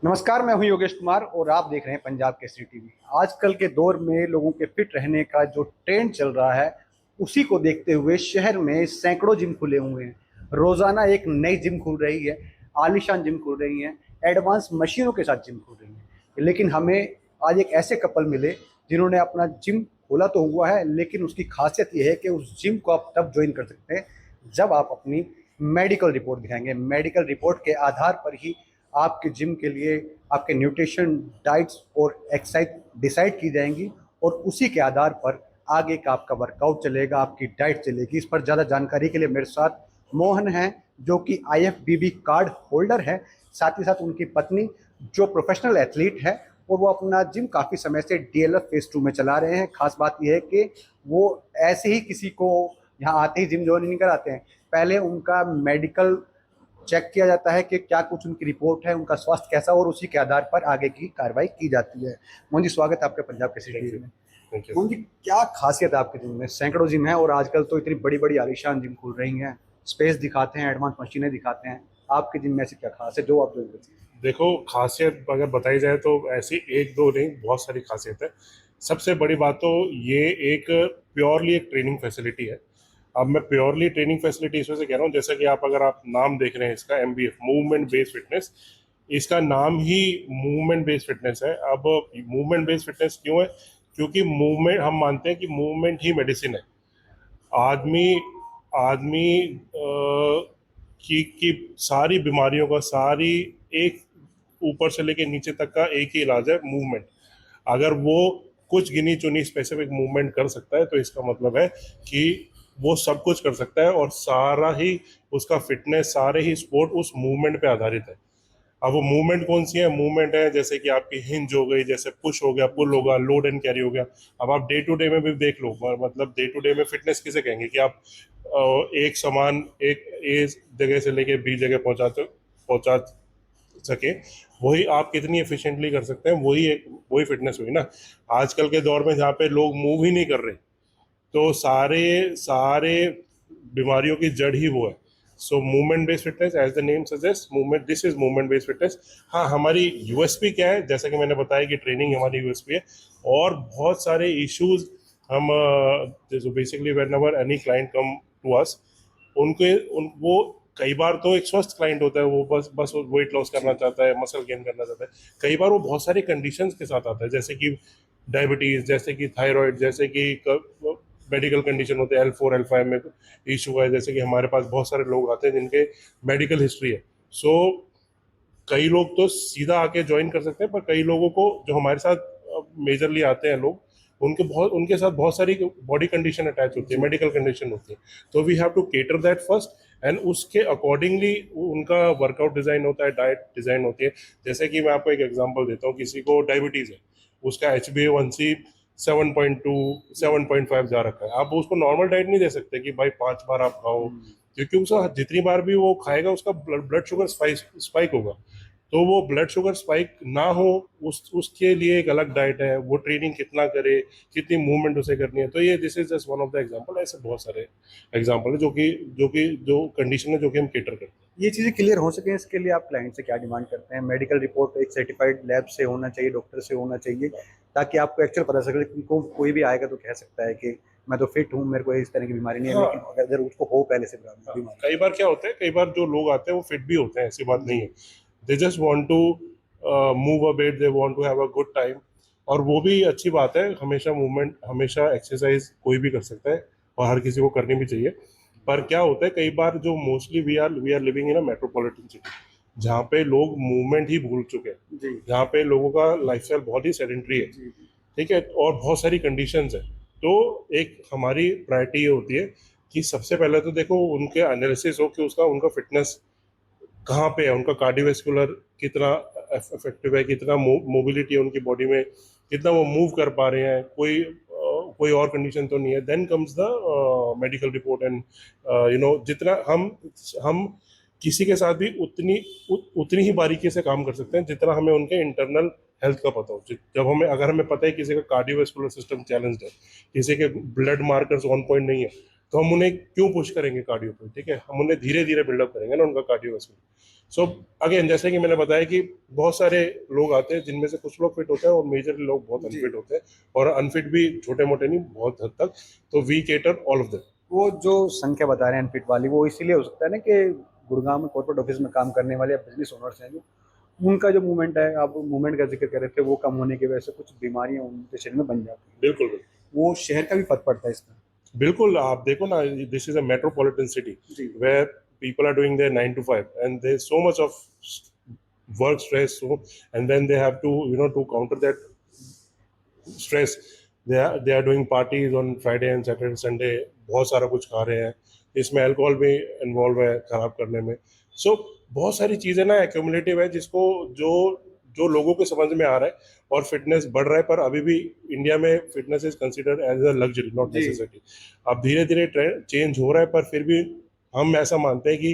नमस्कार, मैं हूं योगेश कुमार और आप देख रहे हैं पंजाब केसरी टीवी। आजकल के दौर में लोगों के फिट रहने का जो ट्रेंड चल रहा है, उसी को देखते हुए शहर में सैकड़ों जिम खुले हुए हैं। रोजाना एक नई जिम खुल रही है, आलीशान जिम खुल रही है, एडवांस मशीनों के साथ जिम खुल रही है। लेकिन हमें आज एक ऐसे कपल मिले जिन्होंने अपना जिम खोला तो हुआ है, लेकिन उसकी खासियत यह है कि उस जिम को आप तब ज्वाइन कर सकते हैं जब आप अपनी मेडिकल रिपोर्ट दिखाएंगे। मेडिकल रिपोर्ट के आधार पर ही आपके जिम के लिए आपके न्यूट्रिशन, डाइट्स और एक्सरसाइज डिसाइड की जाएंगी और उसी के आधार पर आगे का आपका वर्कआउट चलेगा, आपकी डाइट चलेगी। इस पर ज़्यादा जानकारी के लिए मेरे साथ मोहन हैं, जो कि IFBB कार्ड होल्डर है। साथ ही साथ उनकी पत्नी जो प्रोफेशनल एथलीट है और वो अपना जिम काफ़ी समय से DLF फेज 2 में चला रहे हैं। खास बात यह है कि वो ऐसे ही किसी को यहाँ आते ही जिम ज्वाइन नहीं कराते हैं, पहले उनका मेडिकल चेक किया जाता है कि क्या कुछ उनकी रिपोर्ट है, उनका स्वास्थ्य कैसा, और उसी के आधार पर आगे की कार्रवाई की जाती है। मोहन जी, स्वागत है आपके पंजाब के सिटी में। Thank you. मोहन जी, क्या खासियत है आपके जिम में? सैकड़ों जिम है और आजकल तो इतनी बड़ी बड़ी आलीशान जिम खुल रही हैं, स्पेस दिखाते हैं, एडवांस मशीनें दिखाते हैं। आपके जिम में ऐसी क्या खास है जो आप ज्वाइन करते हैं? देखो, खासियत अगर बताई जाए तो ऐसी एक दो नहीं, बहुत सारी खासियत है। सबसे बड़ी बात तो ये एक प्योरली एक ट्रेनिंग फैसिलिटी है। अब मैं प्योरली ट्रेनिंग फैसिलिटी इस वजह से कह रहा हूँ, जैसा कि अगर आप नाम देख रहे हैं इसका, MBF मूवमेंट बेस्ड फिटनेस, इसका नाम ही मूवमेंट बेस्ड फिटनेस है। अब मूवमेंट बेस्ड फिटनेस क्यों है? क्योंकि मूवमेंट, हम मानते हैं कि मूवमेंट ही मेडिसिन है। आदमी आदमी की सारी बीमारियों का, सारी एक ऊपर से लेके नीचे तक का एक ही इलाज है, मूवमेंट। अगर वो कुछ गिनी चुनी स्पेसिफिक मूवमेंट कर सकता है तो इसका मतलब है कि वो सब कुछ कर सकता है, और सारा ही उसका फिटनेस, सारे ही स्पोर्ट उस मूवमेंट पे आधारित है। अब वो मूवमेंट कौन सी है? मूवमेंट है जैसे कि आपकी हिंज हो गई, जैसे पुश हो गया, पुल होगा, लोड एंड कैरी हो गया। अब आप डे टू डे में भी देख लो, मतलब डे टू डे में फिटनेस किसे कहेंगे कि आप एक समान एक ए जगह से लेके बी जगह पहुंचा सके, वही आप कितनी एफिशिएंटली कर सकते हैं, वही फिटनेस हुई ना। आजकल के दौर में जहाँ पे लोग मूव ही नहीं कर रहे, तो सारे सारे बीमारियों की जड़ ही वो है। So movement based fitness, as the name suggest, movement, this is movement based fitness. हाँ, हमारी यूएसपी क्या है? जैसा कि मैंने बताया कि ट्रेनिंग हमारी यूएसपी है, और बहुत सारे इश्यूज हम, basically whenever any client come to us, वो कई बार तो एक स्वस्थ क्लाइंट होता है, वो बस बस वेट लॉस करना चाहता है, मसल गेन करना चाहता है। कई बार वो बहुत सारी कंडीशंस के साथ आता है, जैसे कि डायबिटीज, जैसे कि थायराइड, जैसे कि मेडिकल कंडीशन होते हैं, L4 L5 में इशू है। जैसे कि हमारे पास बहुत सारे लोग आते हैं जिनके मेडिकल हिस्ट्री है। सो कई लोग तो सीधा आके ज्वाइन कर सकते हैं, पर कई लोगों को जो हमारे साथ मेजरली आते हैं लोग, उनके साथ बहुत सारी बॉडी कंडीशन अटैच होती है, मेडिकल कंडीशन होती है। तो we have to cater that first, and उसके अकॉर्डिंगली उनका वर्कआउट डिजाइन होता है, डाइट डिजाइन होती है। जैसे कि मैं आपको एक एग्जांपल देता हूँ, किसी को डायबिटीज है, उसका HbA1c 7.2 7.5 जा रखा है। आप उसको नॉर्मल डाइट नहीं दे सकते कि भाई 5 बार आप खाओ, क्योंकि उसका जितनी बार भी वो खाएगा उसका ब्लड शुगर स्पाइक होगा। तो वो ब्लड शुगर स्पाइक ना हो, उसके लिए एक अलग डाइट है। वो ट्रेनिंग कितना करे, कितनी मूवमेंट उसे करनी है। तो ये this is just one of the example. ऐसे बहुत सारे एग्जांपल है जो कंडीशन है जो कि हम केटर करते हैं। ये चीज़ें क्लियर हो सके, इसके लिए आप क्लाइंट से क्या डिमांड करते हैं? मेडिकल रिपोर्ट एक सर्टिफाइड लैब से होना चाहिए, डॉक्टर से होना चाहिए, ताकि आपको एक्चुअल पता चले। उनको कोई भी आएगा तो कह सकता है कि मैं तो फिट हूँ, मेरे को इस तरह की बीमारी नहीं है, हाँ, लेकिन अगर उसको हो पहले से बीमारी। कई बार क्या होता है, कई बार जो लोग आते हैं वो फिट भी होते हैं, ऐसी बात नहीं है। They just want to move a bit, they want to have a good time, और वो भी अच्छी बात है। हमेशा मूवमेंट, हमेशा एक्सरसाइज कोई भी कर सकता है, और हर किसी को करनी भी चाहिए। पर क्या होता है, कई बार जो mostly we are living in a metropolitan city, जहाँ पे लोग मूवमेंट ही भूल चुके हैं, जी जहाँ पे लोगों का लाइफस्टाइल बहुत ही सेडेंट्री है, जी जी। ठीक है, और बहुत सारी कंडीशंस है। तो एक हमारी प्रायोरिटी ये होती है कि सबसे पहले तो देखो उनके एनालिसिस हो कि उसका उनका फिटनेस कहाँ पे है, उनका कार्डियोवैस्कुलर कितना इफेक्टिव है, कितना मोबिलिटी है उनकी बॉडी में, कितना वो मूव कर पा रहे हैं, कोई और कंडीशन तो नहीं है। Then comes the medical report, and जितना हम किसी के साथ भी उतनी ही बारीकी से काम कर सकते हैं जितना हमें उनके इंटरनल हेल्थ का पता हो। अगर हमें पता है किसी का कार्डियोवैस्कुलर सिस्टम चैलेंज्ड है, किसी के ब्लड मार्कर्स ऑन पॉइंट नहीं है, तो हम उन्हें क्यों पुश करेंगे कार्डियो पे, ठीक है, हम उन्हें धीरे धीरे बिल्डअप करेंगे ना उनका कार्डियोवास्कुलर। सो अगेन जैसे कि मैंने बताया कि बहुत सारे लोग आते हैं जिनमें से कुछ लोग फिट होते हैं और मेजरली लोग बहुत जी। अनफिट होते हैं, और अनफिट भी छोटे मोटे नहीं, बहुत हद तक। तो we cater all of them. वो जो संख्या बता रहे हैं अनफिट वाली, वो इसीलिए हो सकता है ना कि गुड़गांव में कॉर्पोरेट ऑफिस में काम करने वाले बिजनेस ओनर्स हैं, जो उनका जो मूवमेंट है, आप मूवमेंट का जिक्र कर रहे थे, वो कम होने की वजह से कुछ बीमारियां उनके शरीर में बन जाती हैं। बिल्कुल बिल्कुल। वो शहर का भी फर्क पड़ता है इसमें। बिल्कुल, आप देखो ना, this is a metropolitan city जी। Where people are doing their 9 to 5 and their so much of work stress, so and then they have to, you know, to counter that stress, they are doing parties on Friday and Saturday Sunday, बहुत सारा कुछ खा रहे हैं, इसमें alcohol भी involve है खराब करने में। सो बहुत सारी चीजें ना एक्यूमुलेटिव है, जिसको जो जो लोगों के समझ में आ रहा है, और फिटनेस बढ़ रहा है, पर अभी भी इंडिया में fitness is considered as a luxury, not जी। नेसेसिटी। अब धीरे धीरे ट्रेंड चेंज हो रहा है, पर फिर भी हम ऐसा मानते हैं कि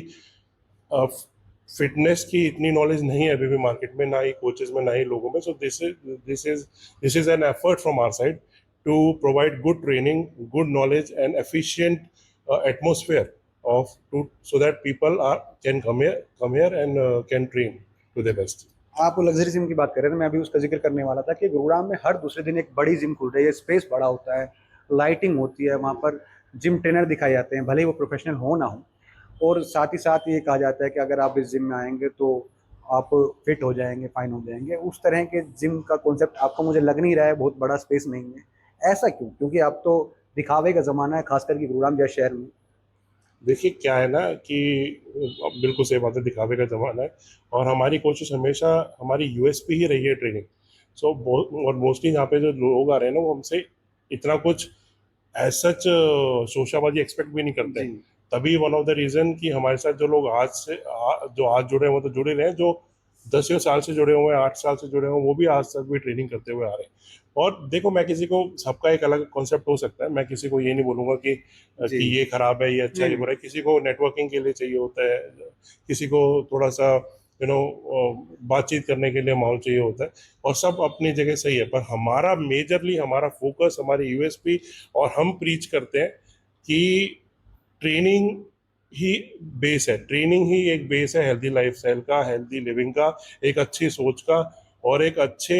फिटनेस की इतनी नॉलेज नहीं है अभी भी मार्केट में, ना ही कोचेस में, ना ही लोगों में। So this is an effort from our side to provide good training, good knowledge and efficient atmosphere of to, so that people are can come here and can train to the best. आप luxury gym की बात कर रहे थे, मैं अभी उसका जिक्र करने वाला था कि गुरुग्राम में हर दूसरे दिन एक बड़ी जिम खुल रही है, स्पेस बड़ा होता है, लाइटिंग होती है वहाँ पर, जिम ट्रेनर दिखाए जाते हैं, भले ही वो प्रोफेशनल हो ना हो। और साथ ही साथ ये कहा जाता है कि अगर आप इस जिम में आएंगे तो आप फिट हो जाएंगे, फाइन हो जाएंगे। उस तरह के जिम का कॉन्सेप्ट आपको मुझे लग नहीं रहा है, बहुत बड़ा स्पेस नहीं है। ऐसा क्यों? क्योंकि आप तो दिखावे का ज़माना है, खास करके गुरुग्राम जैसे शहर में। देखिए क्या है ना कि अब बिल्कुल सही बात है, दिखावे का जमाना है, और हमारी कोशिश हमेशा हमारी यूएसपी ही रही है ट्रेनिंग। सो और मोस्टली यहाँ पे जो लोग आ रहे हैं ना, वो हमसे इतना कुछ एज सच शोशाबाजी एक्सपेक्ट भी नहीं करते जी। हैं। तभी वन ऑफ द रीजन कि हमारे साथ जो लोग जो आज जुड़े हैं वो तो जुड़े रहे हैं, जो 10 साल से जुड़े हुए हैं, 8 साल से जुड़े हुए हैं, वो भी आज तक भी ट्रेनिंग करते हुए आ रहे हैं। और देखो, मैं किसी को, सबका एक अलग कॉन्सेप्ट हो सकता है, मैं किसी को ये नहीं बोलूंगा जी। कि ये खराब है, ये अच्छा है, ये नहीं, बुरा है। किसी को नेटवर्किंग के लिए चाहिए होता है, किसी को थोड़ा सा बातचीत करने के लिए माहौल चाहिए होता है, और सब अपनी जगह सही है। पर हमारा मेजरली, हमारा फोकस, हमारी यूएसपी, और हम प्रीच करते हैं कि ट्रेनिंग ही बेस है, ट्रेनिंग ही एक बेस है हेल्दी लाइफस्टाइल का, हेल्दी लिविंग का, एक अच्छी सोच का, और एक अच्छे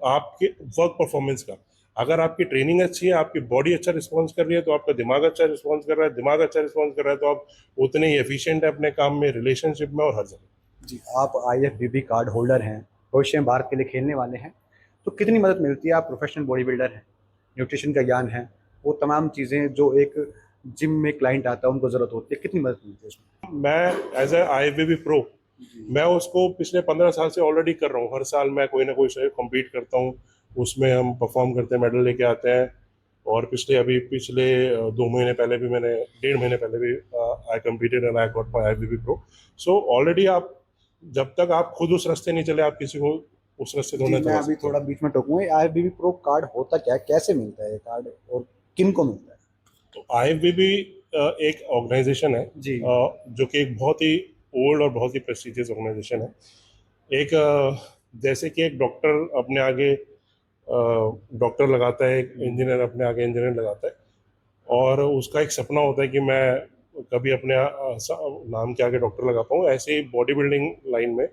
आपके वर्क परफॉर्मेंस का। अगर आपकी ट्रेनिंग अच्छी है, आपकी बॉडी अच्छा रिस्पॉन्स कर रही है, तो आपका दिमाग अच्छा रिस्पॉन्स कर रहा है, दिमाग अच्छा रिस्पॉन्स कर रहा है, तो आप उतने ही एफिशिएंट है अपने काम में, रिलेशनशिप में, और हर जगह। जी। आप IFBB कार्ड होल्डर हैं, भविष्य में भारत के लिए खेलने वाले हैं, तो कितनी मदद मिलती है? आप प्रोफेशनल बॉडी बिल्डर हैं, न्यूट्रिशन का ज्ञान है, वो तमाम चीज़ें जो एक जिम में क्लाइंट आता है उनको ज़रूरत होती है, कितनी मदद मिलती है उसमें? मैं एज ए IFBB प्रो, मैं उसको पिछले 15 साल से ऑलरेडी कर रहा हूँ। हर साल मैं कोई ना कोई से कम्पीट करता हूँ, उसमें हम परफॉर्म करते हैं, मेडल लेके आते हैं। और पिछले 2 महीने पहले भी मैंने, 1.5 महीने पहले भी I competed and I got my IFBB pro. So already आप, जब तक आप खुद उस रास्ते नहीं चले, आप किसी को उस रास्ते जी, धोना मैं चला अभी सकते थोड़ा हैं। बीच में टोकूंगा, IFBB प्रो कार्ड होता क्या है, कैसे मिलता है ये कार्ड, और किन को मिलता है? तो IFBB एक ऑर्गेनाइजेशन है, जी। जो कि एक बहुत ही ओल्ड और बहुत ही प्रेस्टिजियस ऑर्गेनाइजेशन है। एक जैसे कि एक डॉक्टर अपने आगे डॉक्टर लगाता है, एक इंजीनियर अपने आगे इंजीनियर लगाता है, और उसका एक सपना होता है कि मैं कभी अपने नाम के आगे डॉक्टर लगा पाऊँ। ऐसे ही बॉडी बिल्डिंग लाइन में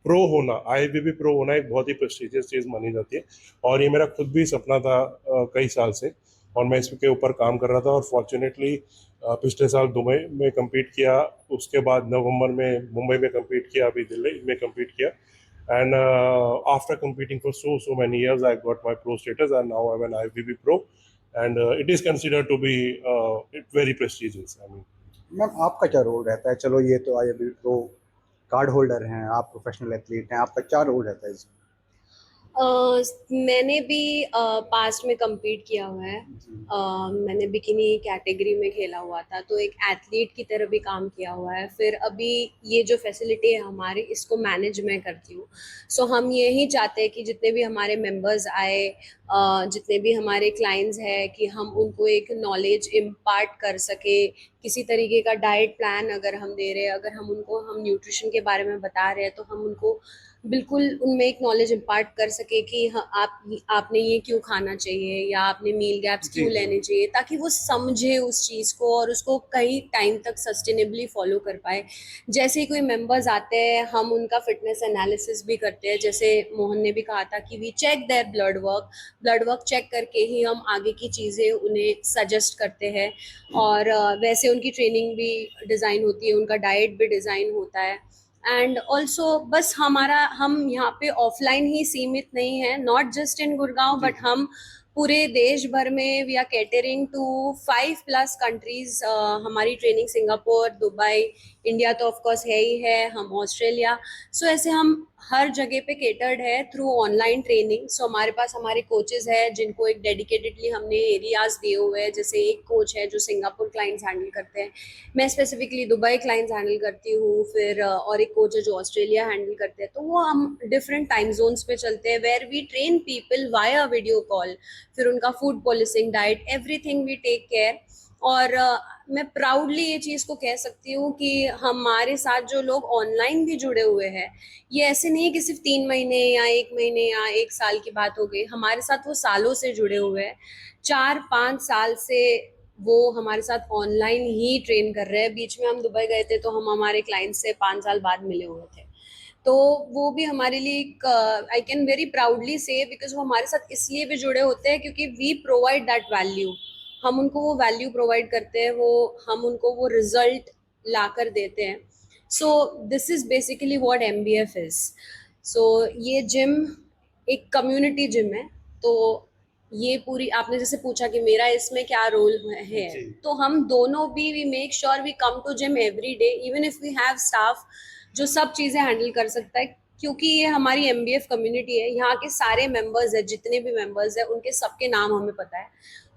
प्रो होना, IFBB प्रो होना एक बहुत ही प्रेस्टिजियस चीज़ मानी जाती है। और ये मेरा खुद भी सपना था कई साल से, और मैं इसके ऊपर काम कर रहा था, और फॉर्चुनेटली पिछले साल दुबई में compete किया, उसके बाद नवंबर में मुंबई में compete किया, अभी दिल्ली में compete किया। And after competing for so many years, I got my pro status, and now I'm an IFBB pro, and it is considered to be very prestigious. I mean, ma'am, आपका क्या role रहता है? चलो, ये तो IFBB pro card holder हैं, आप professional athlete हैं, आपका क्या रोल रहता है इसमें? मैंने भी पास्ट में compete किया हुआ है। जी। मैंने बिकिनी कैटेगरी में खेला हुआ था, तो एक एथलीट की तरह भी काम किया हुआ है। फिर अभी ये जो फैसिलिटी है हमारी, इसको मैनेज मैं करती हूँ। सो हम यही चाहते हैं कि जितने भी हमारे मेंबर्स आए, जितने भी हमारे क्लाइंट्स हैं, कि हम उनको एक नॉलेज इम्पार्ट कर सके। किसी तरीके का डाइट प्लान अगर हम दे रहे हैं, अगर हम उनको न्यूट्रिशन के बारे में बता रहे हैं, तो हम उनको बिल्कुल उनमें एक नॉलेज इम्पार्ट कर सके कि हाँ, आपने ये क्यों खाना चाहिए या आपने मील गैप्स जी क्यों जी लेने चाहिए, ताकि वो समझे उस चीज़ को और उसको कई टाइम तक सस्टेनेबली फॉलो कर पाए। जैसे ही कोई मेंबर्स आते हैं हम उनका फिटनेस एनालिसिस भी करते हैं, जैसे मोहन ने भी कहा था कि we check their blood work check करके ही हम आगे की चीज़ें उन्हें सजेस्ट करते हैं। और वैसे उनकी ट्रेनिंग भी डिज़ाइन होती है, उनका डाइट भी डिज़ाइन होता है। एंड ऑल्सो बस हम यहाँ पे ऑफलाइन ही सीमित नहीं है, नॉट जस्ट इन गुड़गांव, जी बट हम पूरे देश भर में we are catering to 5+ countries. हमारी ट्रेनिंग सिंगापुर, दुबई, इंडिया तो ऑफ कोर्स है ही है, हम ऑस्ट्रेलिया, सो ऐसे हम हर जगह पे केटर्ड है थ्रू ऑनलाइन ट्रेनिंग। सो हमारे पास हमारे कोचेज है जिनको एक डेडिकेटेडली हमने एरियाज दिए हुए हैं। जैसे एक कोच है जो सिंगापुर क्लाइंट्स हैंडल करते हैं, मैं स्पेसिफिकली दुबई क्लाइंट्स हैंडल करती हूँ, फिर और एक कोच है जो ऑस्ट्रेलिया हैंडल करते हैं। तो वो हम डिफरेंट टाइम जोन्स पे चलते हैं where we train people via video call. फिर उनका food policing, diet, everything we take care. और मैं प्राउडली ये चीज़ को कह सकती हूँ कि हमारे साथ जो लोग ऑनलाइन भी जुड़े हुए हैं, ये ऐसे नहीं है कि सिर्फ 3 महीने या 1 महीने या 1 साल की बात हो गई, हमारे साथ वो सालों से जुड़े हुए हैं। 4-5 साल से वो हमारे साथ ऑनलाइन ही ट्रेन कर रहे हैं। बीच में हम दुबई गए थे तो हम हमारे क्लाइंट से 5 साल बाद मिले हुए थे। तो वो भी हमारे लिए एक, आई कैन वेरी प्राउडली से, बिकॉज वो हमारे साथ इसलिए भी जुड़े होते हैं क्योंकि वी प्रोवाइड दैट वैल्यू। हम उनको वो वैल्यू प्रोवाइड करते हैं, वो हम उनको वो रिजल्ट ला कर देते हैं। So this is basically what MBF is. So ये जिम एक कम्युनिटी जिम है। तो ये पूरी, आपने जैसे पूछा कि मेरा इसमें क्या रोल है, जी तो हम दोनों भी we make sure we come to gym every day, even if we have staff जो सब चीज़ें हैंडल कर सकता है। क्योंकि ये हमारी MBF कम्युनिटी है, यहाँ के सारे मेंबर्स है, जितने भी मेंबर्स है उनके सबके नाम हमें पता है,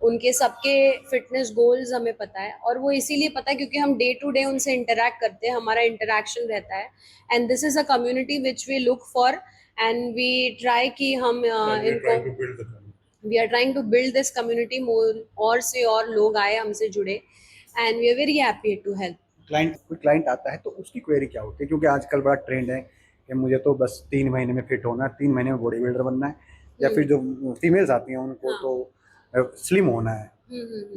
उनके सबके फिटनेस गोल्स हमें पता है। और वो इसीलिए पता है क्योंकि हम डे टू डे उनसे इंटरेक्ट करते हैं, हमारा इंटरेक्शन रहता है। And this is a community which we look for, and we try कि हम and we're इनको, trying to build the community. We are trying to build this community more, और से और लोग आए हमसे जुड़े, and we are very happy to help. Client, कोई क्लाइंट आता है तो उसकी क्वेरी क्या होती है, क्योंकि आजकल बड़ा ट्रेंड है कि मुझे तो बस 3 महीने में फिट होना है, 3 महीने में बॉडी बिल्डर बनना है, या फिर जो फीमेल्स आती हैं उनको हाँ। तो स्लिम होना है,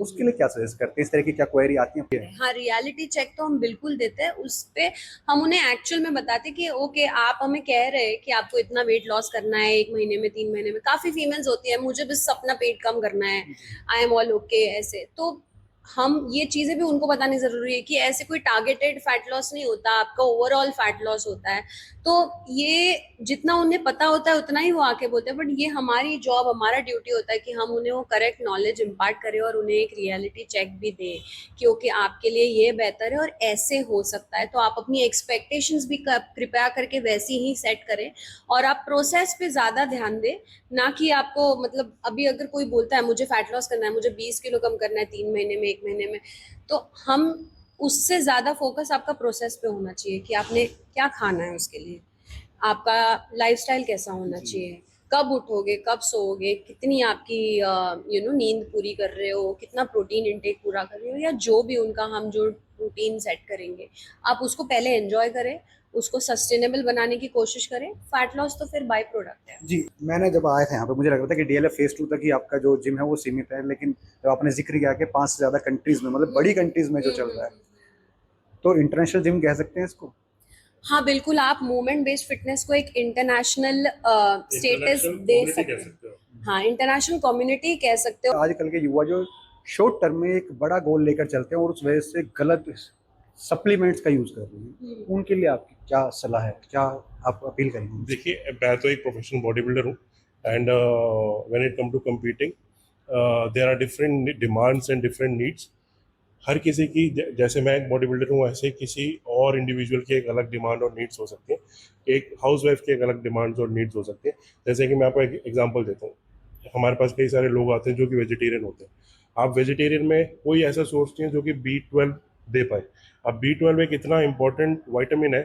उसके लिए क्या सजेस्ट करते हैं, इस तरह की क्या क्वेरी आती है? हाँ, रियलिटी चेक तो हम बिल्कुल देते हैं। उस पे हम उन्हें एक्चुअल में बताते हैं कि ओके, आप हमें कह रहे हैं कि आपको इतना वेट लॉस करना है 1 महीने में, 3 महीने में। काफी फीमेल्स होती है, मुझे बस अपना पेट कम करना है, आई एम ऑल ओके, ऐसे। तो हम ये चीजें भी उनको बतानी जरूरी है कि ऐसे कोई टारगेटेड फैट लॉस नहीं होता, आपका ओवरऑल फैट लॉस होता है। तो ये जितना उन्हें पता होता है उतना ही वो आके बोलते हैं, बट ये हमारी जॉब, हमारा ड्यूटी होता है कि हम उन्हें वो करेक्ट नॉलेज इम्पार्ट करें और उन्हें एक रियलिटी चेक भी दें कि ओके, आपके लिए ये बेहतर है और ऐसे हो सकता है। तो आप अपनी एक्सपेक्टेशंस भी कृपया करके वैसी ही सेट करें, और आप प्रोसेस पे ज्यादा ध्यान दें, ना कि आपको, मतलब अभी अगर कोई बोलता है मुझे फैट लॉस करना है, मुझे 20 किलो कम करना है 3 महीने में, 1 महीने में, तो हम उससे ज्यादा फोकस आपका प्रोसेस पे होना चाहिए कि आपने क्या खाना है, उसके लिए आपका लाइफस्टाइल कैसा होना चाहिए, कब उठोगे, कब सोओगे, कितनी आपकी नींद पूरी कर रहे हो, कितना प्रोटीन इंटेक पूरा कर रहे हो, या जो भी उनका हम जो रूटीन सेट करेंगे, आप उसको पहले एंजॉय करें, उसको सस्टेनेबल बनाने की कोशिश करें। फैट लॉस तो फिर बाय प्रोडक्ट है। जी, मैंने जब आया था यहाँ पे मुझे लग रहा था कि DLF फेज 2 तक ही आपका जो जिम है वो सीमित है, लेकिन जब आपने जिक्र किया कि 5 से ज़्यादा कंट्रीज में, मतलब बड़ी कंट्रीज में जो चल रहा है, तो इंटरनेशनल जिम कह सकते हैं इसको? हाँ बिल्कुल, आप मूवमेंट बेस्ड फिटनेस को एक इंटरनेशनल स्टेटस Intellectual दे community सकते कह हैं। सकते हो. हाँ, इंटरनेशनल कम्युनिटी कह सकते हो। आजकल के युवा जो शॉर्ट टर्म में एक बड़ा गोल लेकर चलते हैं और उस वजह से गलत सप्लीमेंट्स का यूज़ कर रहे हैं, उनके लिए आपकी क्या सलाह है, क्या आप अपील करेंगे? देखिए, मैं तो एक प्रोफेशनल बॉडी बिल्डर हूँ, and when it come to competing there are different demands and different needs. हर किसी की जैसे मैं एक बॉडी बिल्डर हूँ, ऐसे किसी और इंडिविजुअल की एक अलग डिमांड और नीड्स हो सकती है, एक हाउस वाइफ की एक अलग डिमांड्स और नीड्स हो सकती है. जैसे कि मैं आपको एक एग्जांपल देता हूँ, हमारे पास कई सारे लोग आते हैं जो कि वेजिटेरियन होते हैं. आप वेजिटेरियन में कोई ऐसा सोर्स नहीं है जो कि B12 दे पाए. अब B12 एक इतना इंपॉर्टेंट विटामिन है,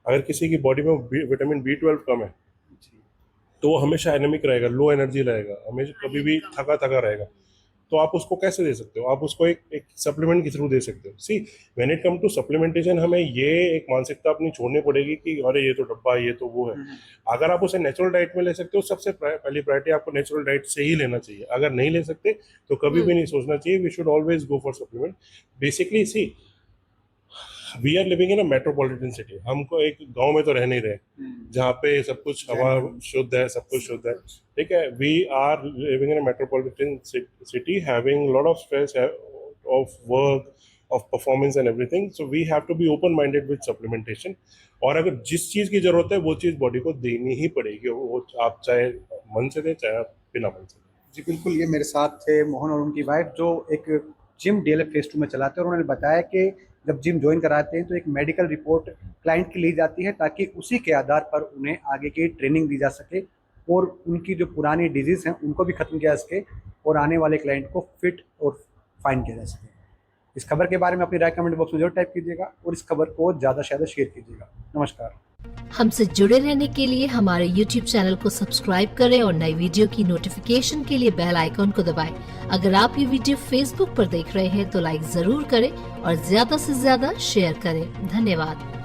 अगर किसी की बॉडी में विटामिन B12 कम है तो वो हमेशा एनेमिक रहेगा, लो एनर्जी रहेगा, हमेशा कभी भी थका थका रहेगा. तो आप उसको कैसे दे सकते हो? आप उसको एक सप्लीमेंट के थ्रू दे सकते हो। See, when it come to supplementation, हमें ये एक मानसिकता अपनी छोड़नी पड़ेगी कि अरे ये तो डब्बा, ये तो वो है। अगर आप उसे नेचुरल डाइट में ले सकते हो, सबसे पहली प्रायोरिटी आपको नेचुरल डाइट से ही लेना चाहिए। अगर नहीं ले सकते तो कभी भी नहीं सोचना चाहिए we should always go for supplement. Basically see, we are living in a metropolitan city. हमको एक गांव में तो रह नहीं रहे जहाँ पे सब कुछ हवा शुद्ध है, सब कुछ शुद्ध है, ठीक है। We are living in a metropolitan city having lot of stress of work, of performance and everything. So we have to be open minded with supplementation. और अगर जिस चीज़ की जरूरत है वो चीज़ बॉडी को देनी ही पड़ेगी, वो आप चाहे मन से दें चाहे आप बिना मन से दें। जी बिल्कुल, ये मेरे साथ थे मोहन और उनकी वाइफ जो एक जिम डीएलएफ फेज 2 में चलाते हैं, और उन्होंने बताया कि जब जिम ज्वाइन कराते हैं तो एक मेडिकल रिपोर्ट क्लाइंट की ली जाती है ताकि उसी के आधार पर उन्हें आगे की ट्रेनिंग दी जा सके और उनकी जो पुरानी डिजीज़ हैं उनको भी ख़त्म किया जा सके और आने वाले क्लाइंट को फिट और फाइन किया जा सके। इस खबर के बारे में अपनी राय कमेंट बॉक्स में जरूर टाइप कीजिएगा और इस खबर को ज़्यादा से ज़्यादा शेयर कीजिएगा। नमस्कार। हमसे जुड़े रहने के लिए हमारे YouTube चैनल को सब्सक्राइब करें और नई वीडियो की नोटिफिकेशन के लिए बेल आइकॉन को दबाएं। अगर आप ये वीडियो Facebook पर देख रहे हैं तो लाइक जरूर करें और ज्यादा से ज्यादा शेयर करें। धन्यवाद।